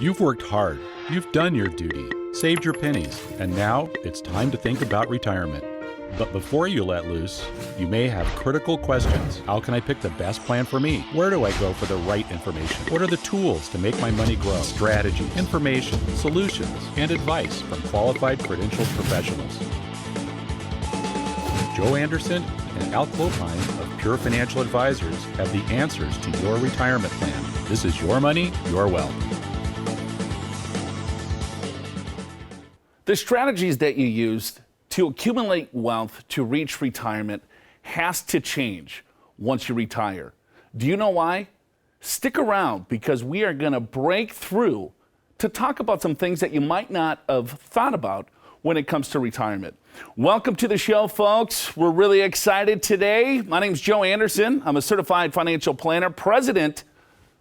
You've worked hard, you've done your duty, saved your pennies, and now it's time to think about retirement. But before you let loose, you may have critical questions. How can I pick the best plan for me? Where do I go for the right information? What are the tools to make my money grow? Strategy, information, solutions, and advice from qualified credentialed professionals. Joe Anderson and Al Clopine of Pure Financial Advisors have the answers to your retirement plan. This is your money, your wealth. The strategies that you used to accumulate wealth to reach retirement has to change once you retire. Do you know why? Stick around because we are going to break through to talk about some things that you might not have thought about when it comes to retirement. Welcome to the show, folks. We're really excited today. My name is Joe Anderson. I'm a certified financial planner, president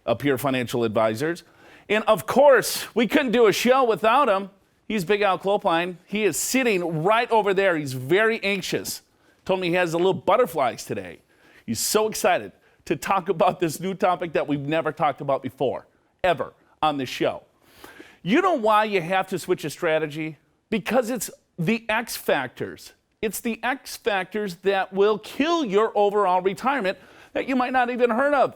of Pure Financial Advisors. And of course, we couldn't do a show without him. He's Big Al Clopine. He is sitting right over there. He's very anxious. Told me he has the little butterflies today. He's so excited to talk about this new topic that we've never talked about before, ever, on this show. You know why you have to switch a strategy? Because it's the X factors. It's the X factors that will kill your overall retirement that you might not even heard of,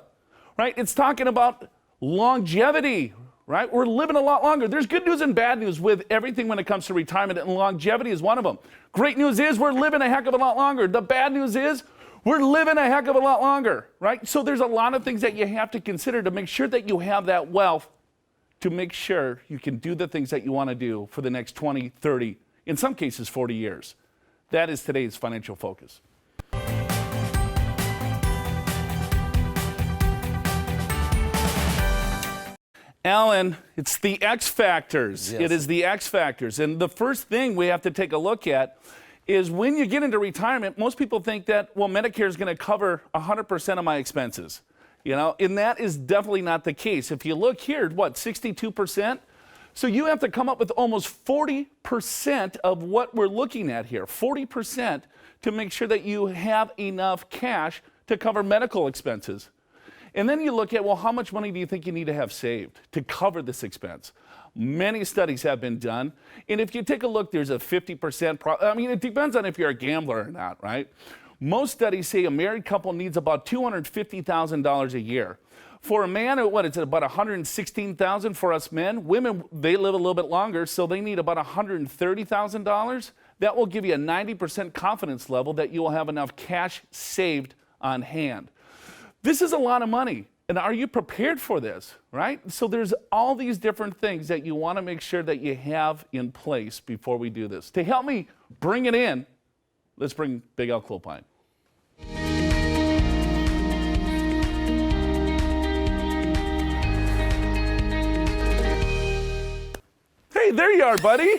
right? It's talking about longevity, right? We're living a lot longer. There's good news and bad news with everything when it comes to retirement, and longevity is one of them. Great news is we're living a heck of a lot longer. The bad news is we're living a heck of a lot longer, right? So there's a lot of things that you have to consider to make sure that you have that wealth to make sure you can do the things that you want to do for the next 20, 30, in some cases 40 years. That is today's Financial Focus. Alan, it's the X factors. Yes. It is the X factors. And the first thing we have to take a look at is when you get into retirement, most people think that, well, Medicare is going to cover 100% of my expenses. You know, and that is definitely not the case. If you look here, what, 62%? So you have to come up with almost 40% of what we're looking at here, 40% to make sure that you have enough cash to cover medical expenses. And then you look at, well, how much money do you think you need to have saved to cover this expense? Many studies have been done. And if you take a look, there's a 50%, I mean, it depends on if you're a gambler or not, right? Most studies say a married couple needs about $250,000 a year. For a man, what is it, about $116,000 for us men? Women, they live a little bit longer, so they need about $130,000. That will give you a 90% confidence level that you will have enough cash saved on hand. This is a lot of money. And are you prepared for this, right? So there's all these different things that you want to make sure that you have in place before we do this. To help me bring it in, let's bring Big Al Clopine. Hey, there you are, buddy.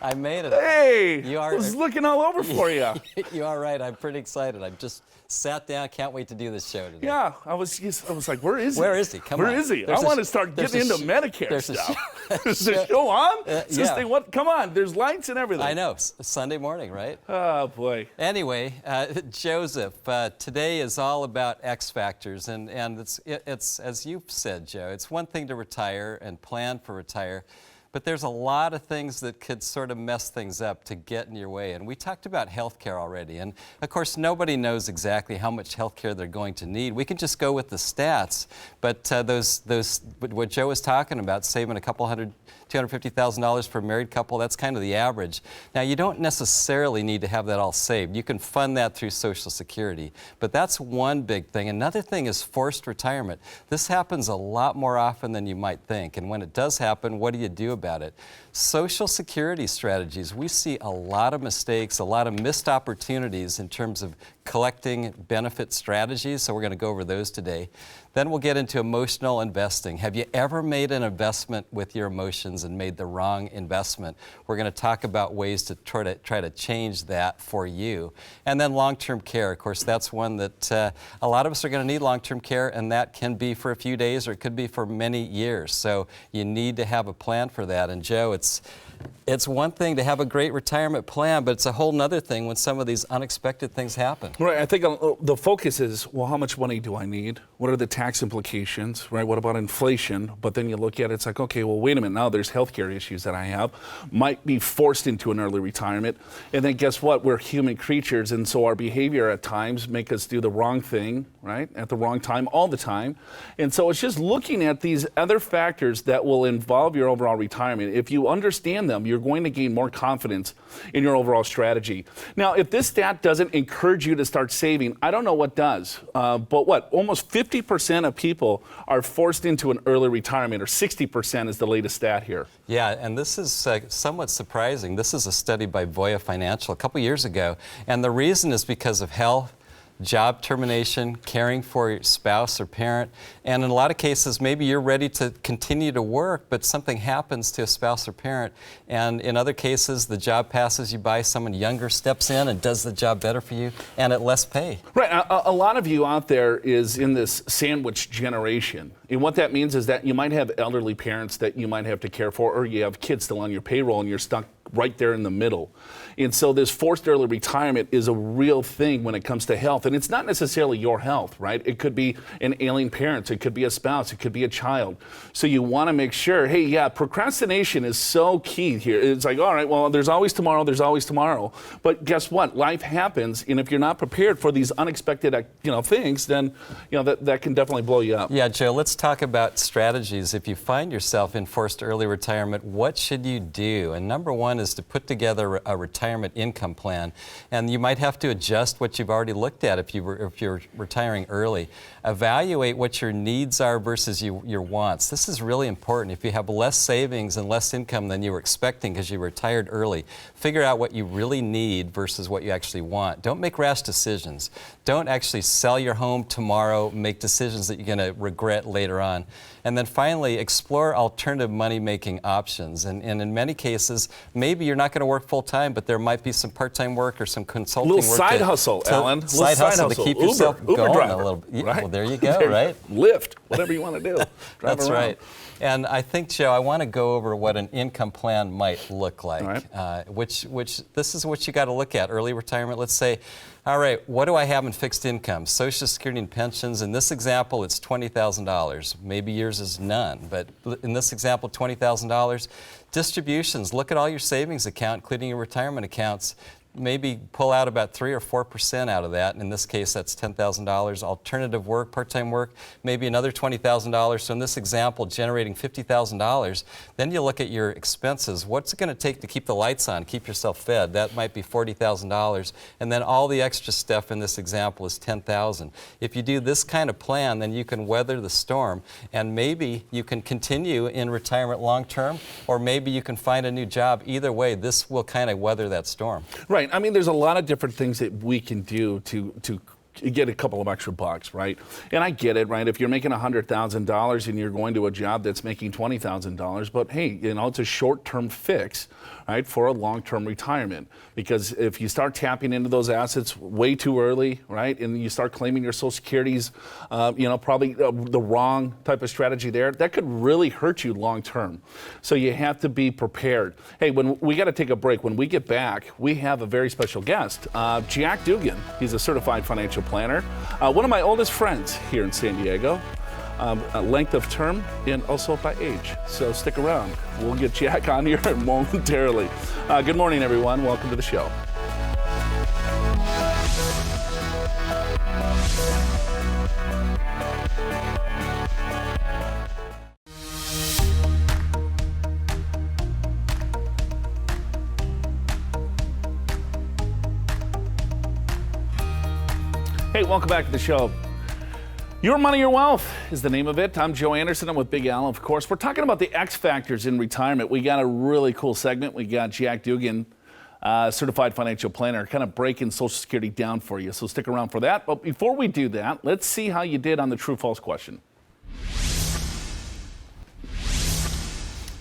I made it. Hey, I was looking all over for you. You are right. I'm pretty excited. I've just sat down. Can't wait to do this show today. Yeah, I was like, where is he? Where is he? Come on. Where is he? I want to start getting into Medicare stuff. Is the show on? Yeah. Come on, there's lights and everything. I know. Sunday morning, right? Oh, boy. Anyway, Joseph, today is all about X factors. And it's, as you've said, Joe, it's one thing to retire and plan for retire. But there's a lot of things that could sort of mess things up to get in your way. And we talked about health care already. And of course, nobody knows exactly how much health care they're going to need. We can just go with the stats. But what Joe was talking about, saving a couple hundred, $250,000 for a married couple, that's kind of the average. Now, you don't necessarily need to have that all saved. You can fund that through Social Security. But that's one big thing. Another thing is forced retirement. This happens a lot more often than you might think. And when it does happen, what do you do about it? Social Security strategies. We see a lot of mistakes, a lot of missed opportunities in terms of collecting benefit strategies, so we're going to go over those today. Then we'll get into emotional investing. Have you ever made an investment with your emotions and made the wrong investment? We're going to talk about ways to try to change that for you. And then long-term care. Of course, that's one that a lot of us are going to need long-term care, and that can be for a few days or it could be for many years. So you need to have a plan for that. And Joe, it's one thing to have a great retirement plan, but it's a whole nother thing when some of these unexpected things happen. Right. I think the focus is, well, how much money do I need? What are the tax implications, right? What about inflation? But then you look at it, it's like, okay, well, wait a minute. Now there's healthcare issues that I have. Might be forced into an early retirement. And then guess what? We're human creatures. And so our behavior at times make us do the wrong thing, right? At the wrong time, all the time. And so it's just looking at these other factors that will involve your overall retirement. If you understand them, you're going to gain more confidence in your overall strategy. Now, if this stat doesn't encourage you to start saving, I don't know what does. But what? Almost 50% of people are forced into an early retirement, or 60% is the latest stat here. Yeah, and this is somewhat surprising. This is a study by Voya Financial a couple years ago, and the reason is because of health, job termination, caring for your spouse or parent, and in a lot of cases, maybe you're ready to continue to work, but something happens to a spouse or parent, and in other cases, the job passes you by, someone younger steps in and does the job better for you, and at less pay. Right, a lot of you out there is in this sandwich generation, and what that means is that you might have elderly parents that you might have to care for, or you have kids still on your payroll and you're stuck right there in the middle. And so this forced early retirement is a real thing when it comes to health. And it's not necessarily your health, right? It could be an ailing parent, it could be a spouse, it could be a child. So you want to make sure, hey, yeah, procrastination is so key here. It's like, all right, well, there's always tomorrow, there's always tomorrow. But guess what? Life happens, and if you're not prepared for these unexpected, things, then, that can definitely blow you up. Yeah, Joe, let's talk about strategies. If you find yourself in forced early retirement, what should you do? And number one is to put together a retirement income plan, and you might have to adjust what you've already looked at if you're retiring early. Evaluate what your needs are versus your wants. This is really important. If you have less savings and less income than you were expecting because you retired early, figure out what you really need versus what you actually want. Don't make rash decisions. Don't actually sell your home tomorrow, make decisions that you're going to regret later on. And then finally, explore alternative money-making options. And in many cases, maybe you're not going to work full-time, but there might be some part-time work or some consulting work. Little side hustle, Alan. Side hustle to keep yourself going driver, a little bit. Right? Well, there you go, right? Lyft, whatever you want to do. That's around. right. And I think, Joe, I want to go over what an income plan might look like. All right. Which this is what you got to look at. Early retirement, let's say, all right, what do I have in fixed income? Social Security and pensions. In this example, it's $20,000. Maybe yours is none, but in this example, $20,000. Distributions, look at all your savings account, including your retirement accounts. Maybe pull out about 3 or 4% out of that. In this case, that's $10,000. Alternative work, part-time work, maybe another $20,000. So in this example, generating $50,000. Then you look at your expenses. What's it going to take to keep the lights on, keep yourself fed? That might be $40,000. And then all the extra stuff in this example is $10,000. If you do this kind of plan, then you can weather the storm. And maybe you can continue in retirement long-term, or maybe you can find a new job. Either way, this will kind of weather that storm. Right. I mean, there's a lot of different things that we can do to get a couple of extra bucks, right? And I get it, right? If you're making $100,000 and you're going to a job that's making $20,000, but hey, it's a short-term fix, right, for a long-term retirement. Because if you start tapping into those assets way too early, right, and you start claiming your Social Security's, probably the wrong type of strategy there, that could really hurt you long-term. So you have to be prepared. Hey, when we got to take a break. When we get back, we have a very special guest, Jack Dugan. He's a certified financial planner, one of my oldest friends here in San Diego, length of term and also by age. So stick around. We'll get Jack on here momentarily. Good morning, everyone. Welcome to the show. Hey, welcome back to the show. Your Money, Your Wealth is the name of it. I'm Joe Anderson. I'm with Big Al, of course. We're talking about the X factors in retirement. We got a really cool segment. We got Jack Dugan, certified financial planner, kind of breaking Social Security down for you. So stick around for that. But before we do that, let's see how you did on the true-false question.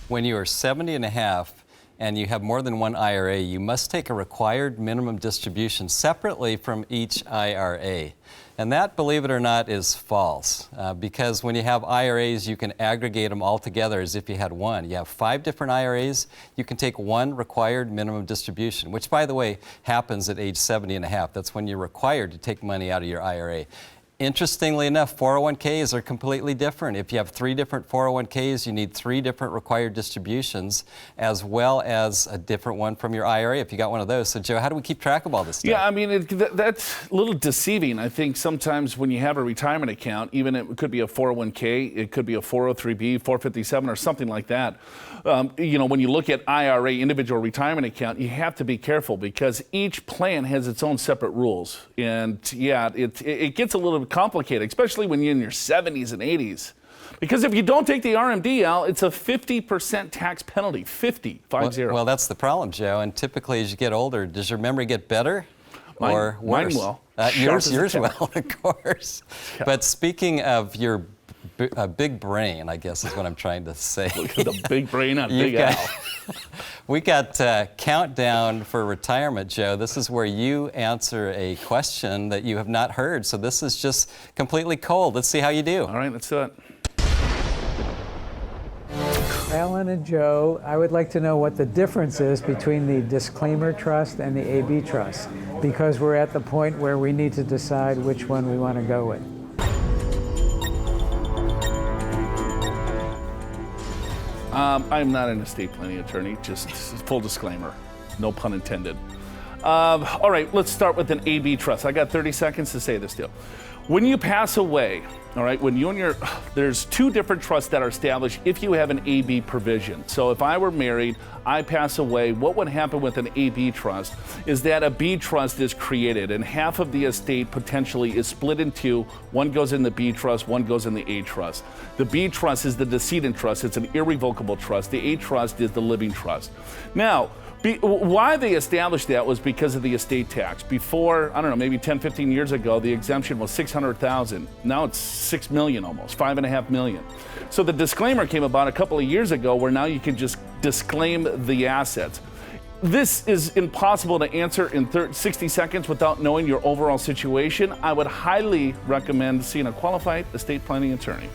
When you are 70 and a half, and you have more than one IRA, you must take a required minimum distribution separately from each IRA. And that, believe it or not, is false, because when you have IRAs, you can aggregate them all together as if you had one. You have 5 different IRAs, you can take one required minimum distribution, which, by the way, happens at age 70 and a half. That's when you're required to take money out of your IRA. Interestingly enough, 401ks are completely different. If you have 3 different 401ks, you need 3 different required distributions, as well as a different one from your IRA if you got one of those. So, Joe, how do we keep track of all this stuff? Yeah, I mean, that's a little deceiving. I think sometimes when you have a retirement account, even it could be a 401k, it could be a 403b, 457, or something like that. You know, when you look at IRA, individual retirement account, you have to be careful because each plan has its own separate rules. And yeah, it gets a little complicated, especially when you're in your 70s and 80s. Because if you don't take the RMD out, it's a 50% tax penalty, 50. Well, that's the problem, Joe. And typically as you get older, does your memory get better or worse? Mine will. Yours will, of course. Yeah. But speaking of your big brain, I guess is what I'm trying to say. Look at the big brain on Big Al. We got Countdown for Retirement, Joe. This is where you answer a question that you have not heard. So this is just completely cold. Let's see how you do. All right, let's do it. Alan and Joe, I would like to know what the difference is between the disclaimer trust and the AB trust, because we're at the point where we need to decide which one we want to go with. I'm not an estate planning attorney, just full disclaimer, no pun intended. All right, let's start with an AB trust. I got 30 seconds to say this deal. When you pass away, all right, there's 2 different trusts that are established if you have an AB provision. So if I were married, I pass away, what would happen with an AB trust is that a B trust is created and half of the estate potentially is split in 2. One goes in the B trust, one goes in the A trust. The B trust is the decedent trust. It's an irrevocable trust. The A trust is the living trust. Now, why they established that was because of the estate tax. Before, I don't know, maybe 10, 15 years ago, the exemption was $600,000. Now it's $6 million almost, $5.5 million. So the disclaimer came about a couple of years ago where now you can just disclaim the assets. This is impossible to answer in 60 seconds without knowing your overall situation. I would highly recommend seeing a qualified estate planning attorney.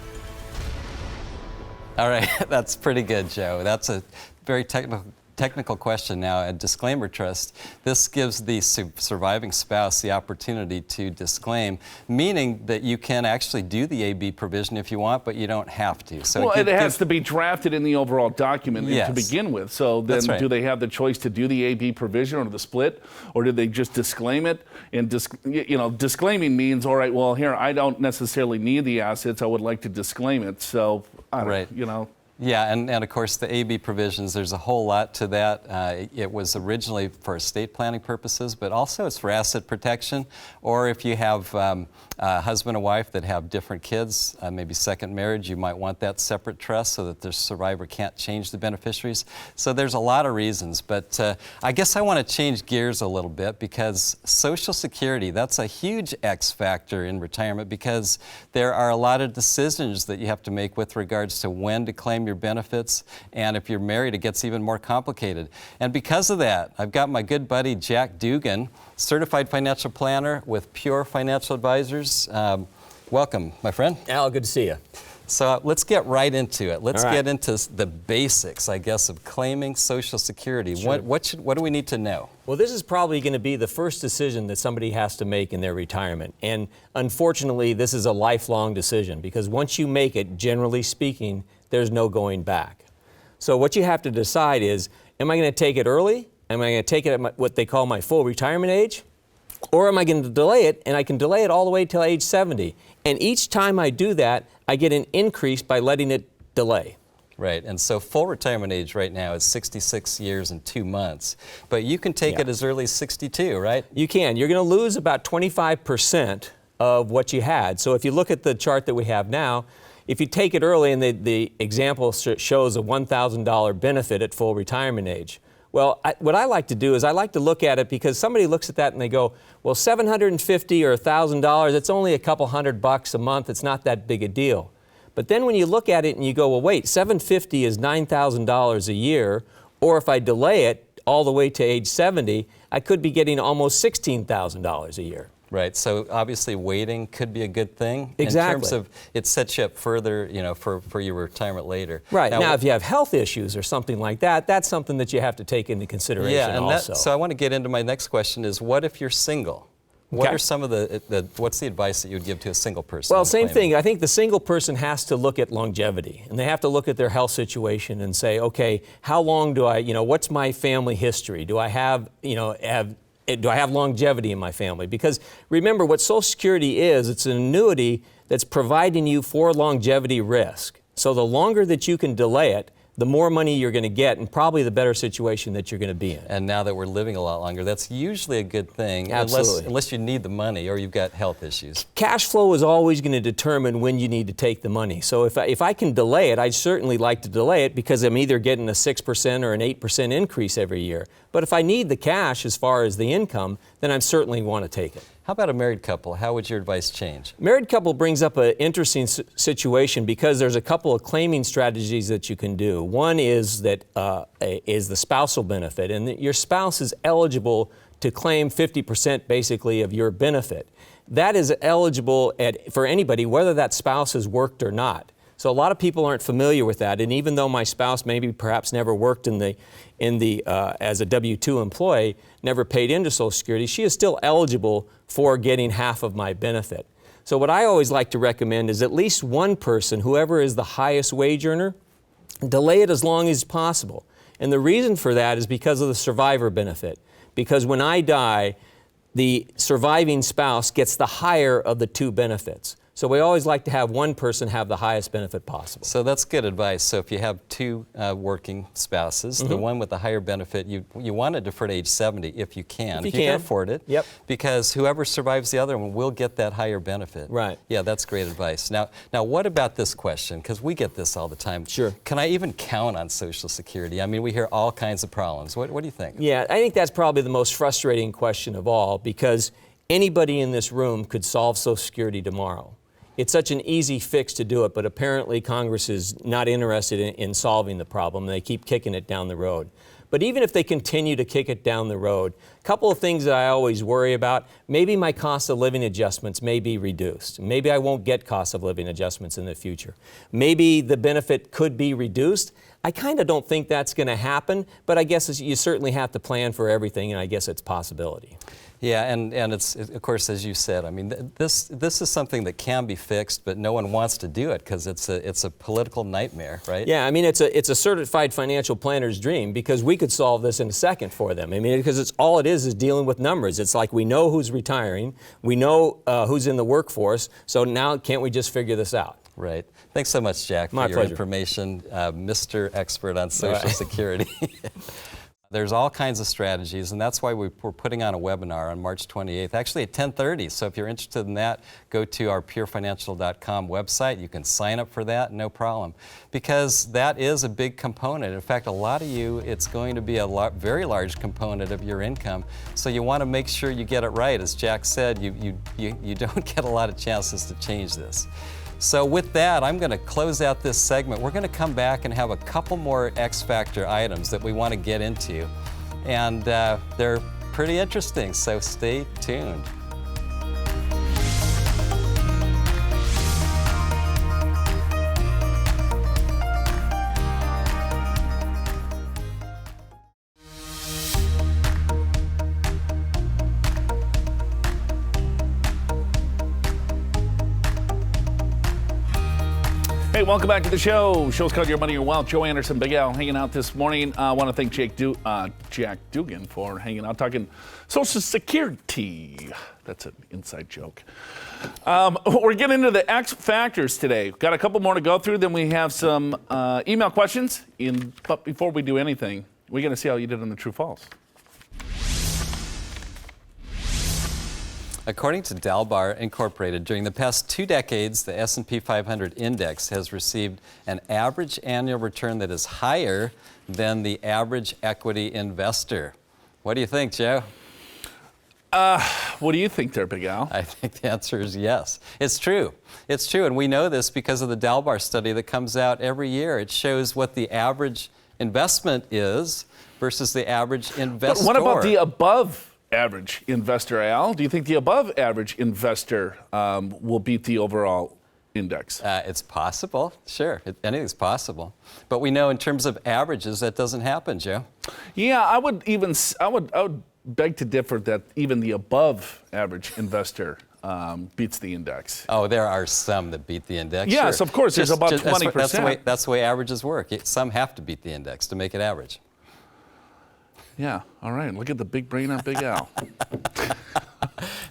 All right, that's pretty good, Joe. That's a very technical question now. A disclaimer trust, this gives the surviving spouse the opportunity to disclaim, meaning that you can actually do the AB provision if you want, but you don't have to. So well, it has to be drafted in the overall document to begin with. So then do they have the choice to do the AB provision or the split, or do they just disclaim it? And disclaiming means, all right, well, here, I don't necessarily need the assets. I would like to disclaim it. So, Yeah, and of course the AB provisions, there's a whole lot to that. It was originally for estate planning purposes, but also it's for asset protection, or if you have a husband and wife that have different kids, maybe second marriage, you might want that separate trust so that the survivor can't change the beneficiaries. So there's a lot of reasons, but I guess I want to change gears a little bit because Social Security, that's a huge X factor in retirement because there are a lot of decisions that you have to make with regards to when to claim your benefits, and if you're married, it gets even more complicated. And because of that, I've got my good buddy Jack Dugan, certified financial planner with Pure Financial Advisors. Welcome, my friend. Al, good to see you. So let's get right into it. Let's get into the basics, I guess, of claiming Social Security. Sure. What do we need to know? Well, this is probably going to be the first decision that somebody has to make in their retirement. And unfortunately, this is a lifelong decision because once you make it, generally speaking, there's no going back. So what you have to decide is, am I going to take it early? Am I going to take it at what they call my full retirement age? Or am I going to delay it? And I can delay it all the way till age 70. And each time I do that, I get an increase by letting it delay. Right, and so full retirement age right now is 66 years and 2 months. But you can take it as early as 62, right? You can. You're going to lose about 25% of what you had. So if you look at the chart that we have now, if you take it early and the example shows a $1,000 benefit at full retirement age, well, what I like to do is I like to look at it because somebody looks at that and they go, well, $750 or $1,000, it's only a couple $100 a month. It's not that big a deal. But then when you look at it and you go, well, wait, $750 is $9,000 a year, Or if I delay it all the way to age 70, I could be getting almost $16,000 a year. Right, so obviously waiting could be a good thing. Exactly. In terms of it sets you up further, for your retirement later. Right, now if you have health issues or something like that, that's something that you have to take into consideration yeah, and also. so I want to get into my next question is, what if you're single? What Okay. are some of what's the advice that you would give to a single person? Well, in same claiming? thing. I think the single person has to look at longevity, and they have to look at their health situation and say, okay, how long do I, what's my family history? Do I have, do I have longevity in my family? Because remember, what Social Security is, it's an annuity that's providing you for longevity risk. So the longer that you can delay it, the more money you're going to get, and probably the better situation that you're going to be in. And now that we're living a lot longer, that's usually a good thing, Absolutely. unless you need the money or you've got health issues. Cash flow is always going to determine when you need to take the money. So if I can delay it, I'd certainly like to delay it because I'm either getting a 6% or an 8% increase every year. But if I need the cash as far as the income, then I certainly want to take it. How about a married couple? How would your advice change? Married couple brings up an interesting situation because there's a couple of claiming strategies that you can do. One is that is the spousal benefit, and your spouse is eligible to claim 50% basically of your benefit. That is eligible for anybody, whether that spouse has worked or not. So a lot of people aren't familiar with that, and even though my spouse maybe perhaps never worked as a W-2 employee, never paid into Social Security, she is still eligible for getting half of my benefit. So what I always like to recommend is at least one person, whoever is the highest wage earner, delay it as long as possible. And the reason for that is because of the survivor benefit. Because when I die, the surviving spouse gets the higher of the two benefits. So we always like to have one person have the highest benefit possible. So that's good advice. So if you have two working spouses, the one with the higher benefit, you want to defer to age 70 if you can. If you can can. afford it. Yep. Because whoever survives the other one will get that higher benefit. Right. Yeah, that's great advice. Now what about this question? Because we get this all the time. Sure. Can I even count on Social Security? I mean, we hear all kinds of problems. What do you think? Yeah, I think that's probably the most frustrating question of all because anybody in this room could solve Social Security tomorrow. It's such an easy fix to do it, but apparently Congress is not interested in solving the problem, and they keep kicking it down the road. But even if they continue to kick it down the road, a couple of things that I always worry about, maybe my cost of living adjustments may be reduced. Maybe I won't get cost of living adjustments in the future. Maybe the benefit could be reduced. I kind of don't think that's going to happen, but I guess you certainly have to plan for everything, and I guess it's a possibility. Yeah, and it's, of course, as you said, I mean, this is something that can be fixed, but no one wants to do it because it's a political nightmare, right? Yeah, I mean, it's a certified financial planner's dream because we could solve this in a second for them. I mean, because all it is dealing with numbers. It's like we know who's retiring, we know who's in the workforce, so now can't we just figure this out? Right. Thanks so much, Jack, for My your pleasure. information, Mr. Expert on Social Security. There's all kinds of strategies, and that's why we're putting on a webinar on March 28th, actually at 10:30. So if you're interested in that, go to our purefinancial.com website. You can sign up for that, no problem, because that is a big component. In fact, a lot of you, it's going to be a very large component of your income. So you want to make sure you get it right. As Jack said, you don't get a lot of chances to change this. So with that, I'm going to close out this segment. We're going to come back and have a couple more X Factor items that we want to get into. And they're pretty interesting, so stay tuned. Hey, welcome back to the show. Show's called Your Money, Your Wealth. Joe Anderson, Big Al, hanging out this morning. I want to thank Jack Dugan for hanging out, talking Social Security. That's an inside joke. We're getting into the X Factors today. Got a couple more to go through, then we have some email questions. But before we do anything, we're going to see how you did on the True False. According to Dalbar Incorporated, during the past 2 decades, the S&P 500 index has received an average annual return that is higher than the average equity investor. What do you think, Joe? What do you think there, Big Al? I think the answer is yes. It's true. It's true, and we know this because of the Dalbar study that comes out every year. It shows what the average investment is versus the average investor. But what about the above average investor, Al? Do you think the above average investor will beat the overall index? It's possible, sure. Anything's possible. But we know in terms of averages, that doesn't happen, Joe. Yeah, I would beg to differ that even the above average investor beats the index. Oh, there are some that beat the index. Yes, sure. of course. There's about 20%. That's the way averages work. Some have to beat the index to make it average. Yeah, all right. Look at the big brain on Big Al.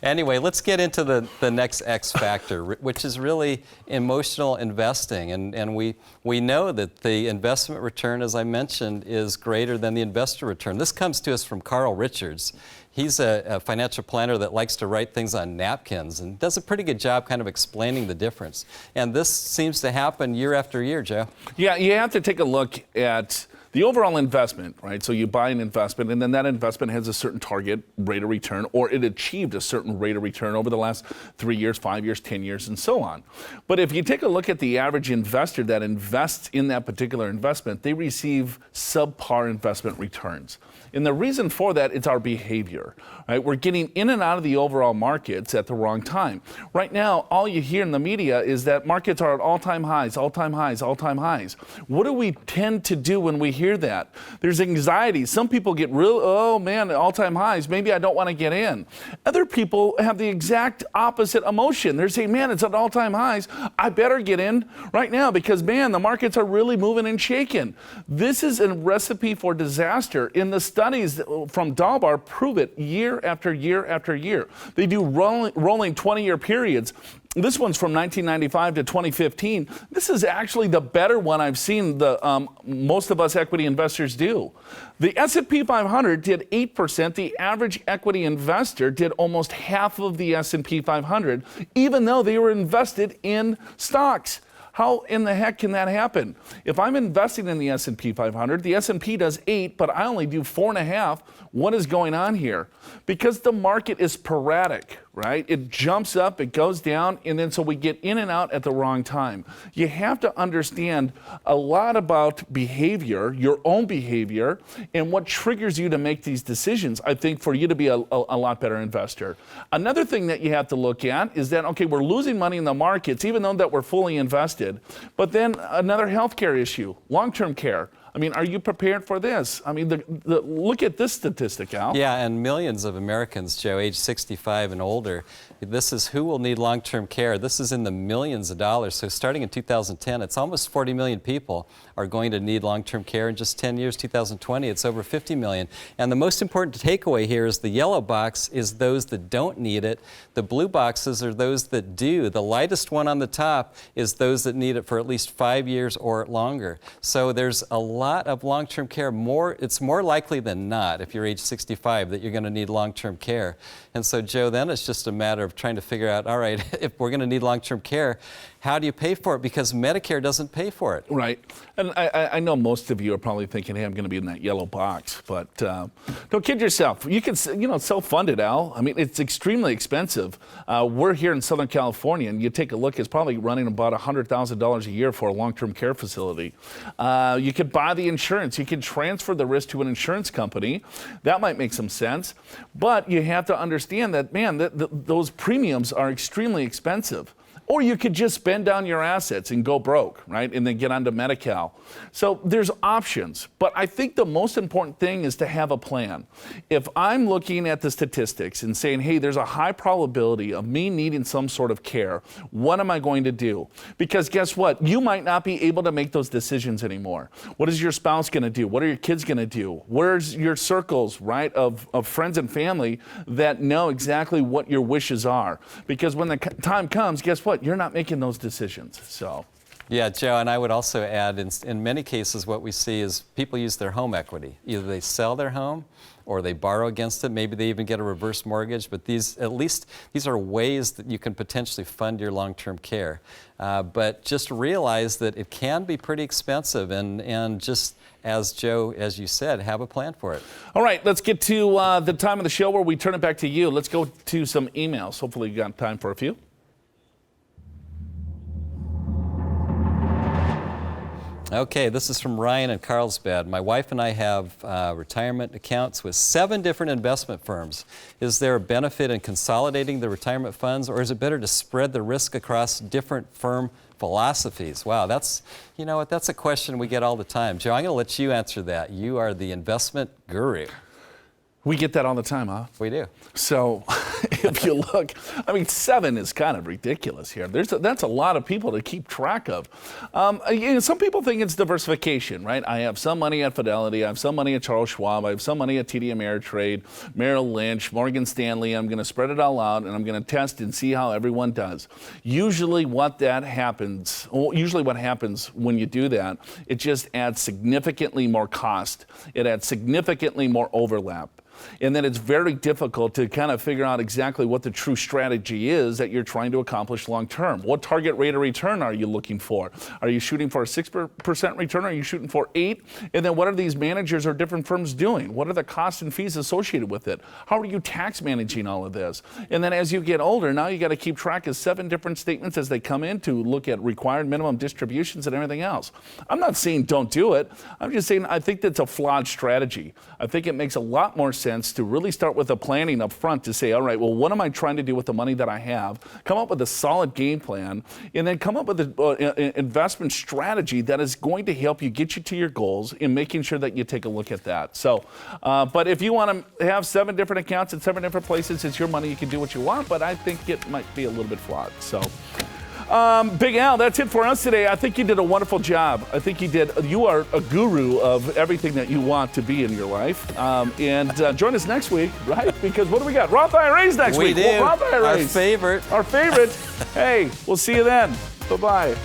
Anyway, let's get into the next X factor, which is really emotional investing. And we know that the investment return, as I mentioned, is greater than the investor return. This comes to us from Carl Richards. He's a financial planner that likes to write things on napkins and does a pretty good job kind of explaining the difference. And this seems to happen year after year, Joe. Yeah, you have to take a look at the overall investment, right? So you buy an investment, and then that investment has a certain target rate of return, or it achieved a certain rate of return over the last 3 years, 5 years, 10 years, and so on. But if you take a look at the average investor that invests in that particular investment, they receive subpar investment returns. And the reason for that is our behavior, right? We're getting in and out of the overall markets at the wrong time. Right now, all you hear in the media is that markets are at all-time highs, all-time highs, all-time highs. What do we tend to do when we hear that? There's anxiety. Some people get real, oh man, all-time highs, maybe I don't want to get in. Other people have the exact opposite emotion. They're saying, man, it's at all-time highs, I better get in right now because, man, the markets are really moving and shaking. This is a recipe for disaster. In the studies from Dalbar prove it year after year after year. They do rolling 20-year periods. This one's from 1995 to 2015. This is actually the better one I've seen most of us equity investors do. The S&P 500 did 8%. The average equity investor did almost half of the S&P 500, even though they were invested in stocks. How in the heck can that happen? If I'm investing in the S&P 500, the S&P does 8, but I only do 4.5. What is going on here? Because the market is sporadic, right? It jumps up, it goes down, and then so we get in and out at the wrong time. You have to understand a lot about behavior, your own behavior, and what triggers you to make these decisions, I think, for you to be a lot better investor. Another thing that you have to look at is that, okay, we're losing money in the markets, even though that we're fully invested, but then another healthcare issue, long-term care. I mean, are you prepared for this? I mean, look at this statistic, Al. Yeah, and millions of Americans, Joe, age 65 and older, this is who will need long-term care. This is in the millions of dollars. So starting in 2010, it's almost 40 million people are going to need long-term care. In just 10 years, 2020, it's over 50 million. And the most important takeaway here is the yellow box is those that don't need it. The blue boxes are those that do. The lightest one on the top is those that need it for at least 5 years or longer. So there's a lot of long-term care. It's more likely than not, if you're age 65, that you're going to need long-term care. And so, Joe, then it's just a matter of trying to figure out, all right, if we're going to need long-term care, how do you pay for it? Because Medicare doesn't pay for it. Right. And I know most of you are probably thinking, hey, I'm going to be in that yellow box. But don't kid yourself. You can, self-fund it, Al. I mean, it's extremely expensive. We're here in Southern California, and you take a look, it's probably running about $100,000 a year for a long-term care facility. You could buy the insurance. You can transfer the risk to an insurance company. That might make some sense. But you have to understand that, man, those premiums are extremely expensive. Or you could just spend down your assets and go broke, right? And then get onto Medi-Cal. So there's options. But I think the most important thing is to have a plan. If I'm looking at the statistics and saying, hey, there's a high probability of me needing some sort of care, what am I going to do? Because guess what? You might not be able to make those decisions anymore. What is your spouse going to do? What are your kids going to do? Where's your circles, right, of friends and family that know exactly what your wishes are? Because when the time comes, guess what? You're not making those decisions. So, yeah, Joe, and I would also add, in many cases, what we see is people use their home equity. Either they sell their home or they borrow against it. Maybe they even get a reverse mortgage. But these are ways that you can potentially fund your long-term care. But just realize that it can be pretty expensive, and just as Joe, as you said, have a plan for it. All right, let's get to the time of the show where we turn it back to you. Let's go to some emails. Hopefully you got time for a few. Okay, this is from Ryan in Carlsbad. My wife and I have retirement accounts with 7 different investment firms. Is there a benefit in consolidating the retirement funds, or is it better to spread the risk across different firm philosophies? Wow, that's, you know what, that's a question we get all the time. Joe, I'm going to let you answer that. You are the investment guru. We get that all the time, huh? We do. So if you look, I mean, 7 is kind of ridiculous here. That's a lot of people to keep track of. Some people think it's diversification, right? I have some money at Fidelity, I have some money at Charles Schwab, I have some money at TD Ameritrade, Merrill Lynch, Morgan Stanley. I'm going to spread it all out, and I'm going to test and see how everyone does. Usually what happens when you do that, it just adds significantly more cost. It adds significantly more overlap. And then it's very difficult to kind of figure out exactly what the true strategy is that you're trying to accomplish long term. What target rate of return are you looking for? Are you shooting for a 6% return? Are you shooting for 8? And then what are these managers or different firms doing? What are the costs and fees associated with it? How are you tax managing all of this? And then as you get older, now you got to keep track of 7 different statements as they come in to look at required minimum distributions and everything else. I'm not saying don't do it. I'm just saying I think that's a flawed strategy. I think it makes a lot more sense to really start with a planning up front to say, all right, well, what am I trying to do with the money that I have? Come up with a solid game plan, and then come up with an investment strategy that is going to help you get you to your goals in making sure that you take a look at that. So, but if you want to have 7 different accounts in 7 different places, it's your money. You can do what you want, but I think it might be a little bit flawed. So. Big Al, that's it for us today. I think you did a wonderful job. I think you are a guru of everything that you want to be in your life. And join us next week, right? Because what do we got? Roth IRAs next week. We do. Well, Roth IRAs. Our favorite. Our favorite. Hey, we'll see you then. Bye-bye.